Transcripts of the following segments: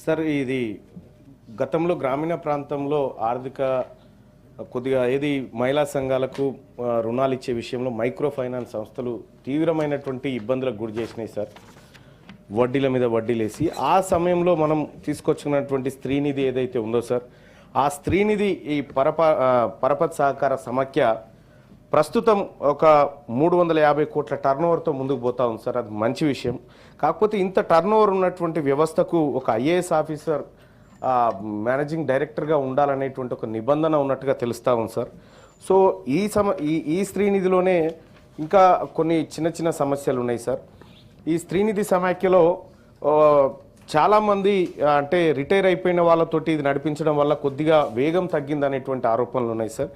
Sir ఇది గతంలో గ్రామీణ ప్రాంతంలో ఆర్థిక కొద్దిగా ఏది మహిళా సంఘాలకు రుణాలు ఇచ్చే విషయంలో మైక్రో ఫైనాన్స్ సంస్థలు తీవ్రమైనటువంటి ఇబ్బందులకు గురి చేసినాయి సార్. వడ్డీల మీద వడ్డీలేసి ఆ సమయంలో మనం తీసుకొచ్చుకున్నటువంటి స్త్రీనిధి ఏదైతే ఉందో సార్, ఆ స్త్రీనిధి ఈ పరపతి సహకార సమాఖ్య ప్రస్తుతం ఒక 350 కోట్ల టర్నోవర్తో ముందుకు పోతా ఉంది సార్. అది మంచి విషయం. కాకపోతే ఇంత టర్నోవర్ ఉన్నటువంటి వ్యవస్థకు ఒక ఐఏఎస్ ఆఫీసర్ మేనేజింగ్ డైరెక్టర్గా ఉండాలనేటువంటి ఒక నిబంధన ఉన్నట్టుగా తెలుస్తూ ఉంది సార్. సో ఈ స్త్రీనిధిలోనే ఇంకా కొన్ని చిన్న చిన్న సమస్యలు ఉన్నాయి సార్. ఈ స్త్రీనిధి సమాఖ్యలో చాలామంది అంటే రిటైర్ అయిపోయిన వాళ్ళతోటి ఇది నడిపించడం వల్ల కొద్దిగా వేగం తగ్గిందనేటువంటి ఆరోపణలు ఉన్నాయి సార్.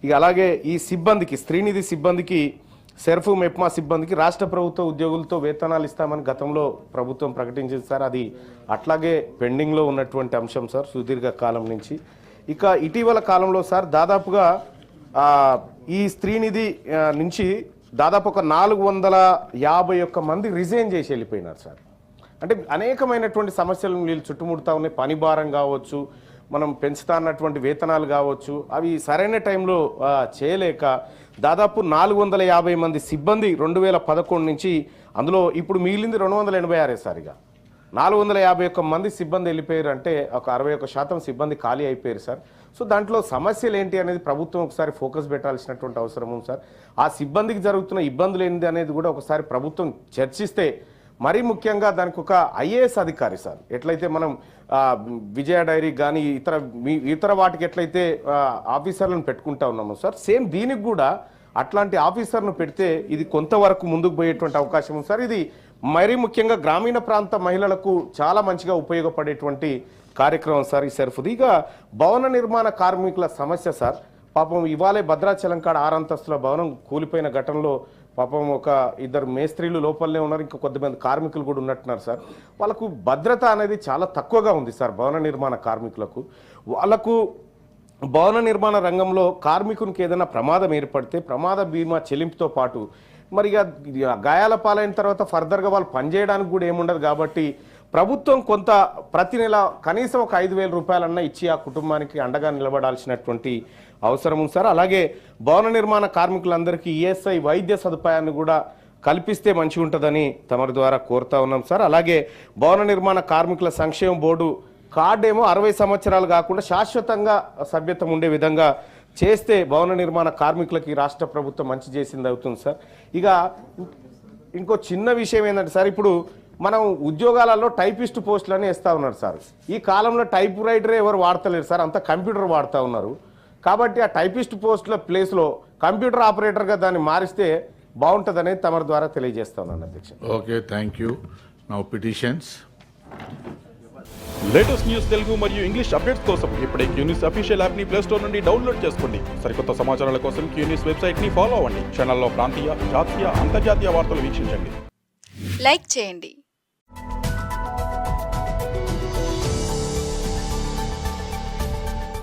ఇక అలాగే ఈ సిబ్బందికి స్త్రీనిధి సిబ్బందికి సెర్ఫ్ మెప్మా సిబ్బందికి రాష్ట్ర ప్రభుత్వ ఉద్యోగులతో వేతనాలు ఇస్తామని గతంలో ప్రభుత్వం ప్రకటించింది సార్. అది అట్లాగే పెండింగ్లో ఉన్నటువంటి అంశం సార్ సుదీర్ఘ కాలం నుంచి. ఇక ఇటీవల కాలంలో సార్ దాదాపుగా ఈ స్త్రీనిధి నుంచి దాదాపు ఒక 451 మంది రిజైన్ చేసి వెళ్ళిపోయినారు సార్. అంటే అనేకమైనటువంటి సమస్యలను వీళ్ళు చుట్టుముడుతూ ఉన్నాయి. పని భారం కావచ్చు, మనం పెంచుతా అన్నటువంటి వేతనాలు కావచ్చు, అవి సరైన టైంలో చేయలేక దాదాపు 450 మంది సిబ్బంది 2011 నుంచి, అందులో ఇప్పుడు మిగిలింది 286 సార్. ఇక 451 మంది సిబ్బంది వెళ్ళిపోయారు అంటే ఒక 61% సిబ్బంది ఖాళీ అయిపోయారు సార్. సో దాంట్లో సమస్యలు ఏంటి అనేది ప్రభుత్వం ఒకసారి ఫోకస్ పెట్టాల్సినటువంటి అవసరం ఉంది సార్. ఆ సిబ్బందికి జరుగుతున్న ఇబ్బందులు ఏంటి అనేది కూడా ఒకసారి ప్రభుత్వం చర్చిస్తే, మరీ ముఖ్యంగా దానికి ఒక ఐఏఎస్ అధికారి సార్, ఎట్లయితే మనం విజయ డైరీ కానీ ఇతర వాటికి ఎట్లయితే ఆఫీసర్లను పెట్టుకుంటా ఉన్నామో సార్, సేమ్ దీనికి కూడా అట్లాంటి ఆఫీసర్ను పెడితే ఇది కొంతవరకు ముందుకు పోయేటువంటి అవకాశం ఉంది సార్. ఇది మరీ ముఖ్యంగా గ్రామీణ ప్రాంత మహిళలకు చాలా మంచిగా ఉపయోగపడేటువంటి కార్యక్రమం సార్ ఈ సెర్ఫ్ది. ఇక భవన నిర్మాణ కార్మికుల సమస్య సార్, పాపం ఇవాళే భద్రాచలం కాడ 6 అంతస్తుల భవనం కూలిపోయిన ఘటనలో పాపం ఒక 2 మేస్త్రీలు లోపలనే ఉన్నారు, ఇంకా కొద్దిమంది కార్మికులు కూడా ఉన్నట్టున్నారు సార్. వాళ్ళకు భద్రత అనేది చాలా తక్కువగా ఉంది సార్ భవన నిర్మాణ కార్మికులకు. వాళ్ళకు భవన నిర్మాణ రంగంలో కార్మికునికి ఏదైనా ప్రమాదం ఏర్పడితే ప్రమాద బీమా చెల్లింపుతో పాటు మరి గాయాల పాలైన తర్వాత ఫర్దర్గా వాళ్ళు పనిచేయడానికి కూడా ఏముండదు. కాబట్టి ప్రభుత్వం కొంత ప్రతి నెల కనీసం ఒక 5,000 రూపాయలన్నా ఇచ్చి ఆ కుటుంబానికి అండగా నిలబడాల్సినటువంటి అవసరం ఉంది సార్. అలాగే భవన నిర్మాణ కార్మికులందరికీ ఈఎస్ఐ వైద్య సదుపాయాన్ని కూడా కల్పిస్తే మంచిగా ఉంటుందని తమరి ద్వారా కోరుతా ఉన్నాం సార్. అలాగే భవన నిర్మాణ కార్మికుల సంక్షేమ బోర్డు కార్డు ఏమో 60 సంవత్సరాలు కాకుండా శాశ్వతంగా సభ్యత్వం ఉండే విధంగా చేస్తే భవన నిర్మాణ కార్మికులకి రాష్ట్ర ప్రభుత్వం మంచి చేసింది అవుతుంది సార్. ఇక ఇంకో చిన్న విషయం ఏంటంటే సార్, ఇప్పుడు మనం ఉద్యోగాలలో టైపిస్ట్ పోస్టులని వేస్తూ ఉన్నారు సార్. ఈ కాలంలో టైప్ రైటరే ఎవరు వాడతలేరు సార్, అంతా కంప్యూటర్ వాడుతూ ఉన్నారు. కాబట్టి ఆ టైపిస్ట్ పోస్టుల ప్లేస్లో కంప్యూటర్ ఆపరేటర్గా దాన్ని మారిస్తే బాగుంటుందనేది తమరి ద్వారా తెలియజేస్తా ఉన్నాను అధ్యక్ష. Okay, thank you. Now petitions. Latest news Telugu మరియు ఇంగ్లీష్ అప్డేట్స్ కోసం ఇప్పుడే క్యూన్యూస్ అఫీషియల్ యాప్ ని ప్లే స్టోర్ నుండి డౌన్లోడ్ చేసుకోండి. సరికొత్త సమాచారాల కోసం క్యూన్యూస్ వెబ్సైట్ ని ఫాలో అవ్వండి. ఛానల్లో ప్రాంతీయ, జాతీయ, అంతర్జాతీయ వార్తలు వీక్షించండి. లైక్ చేయండి.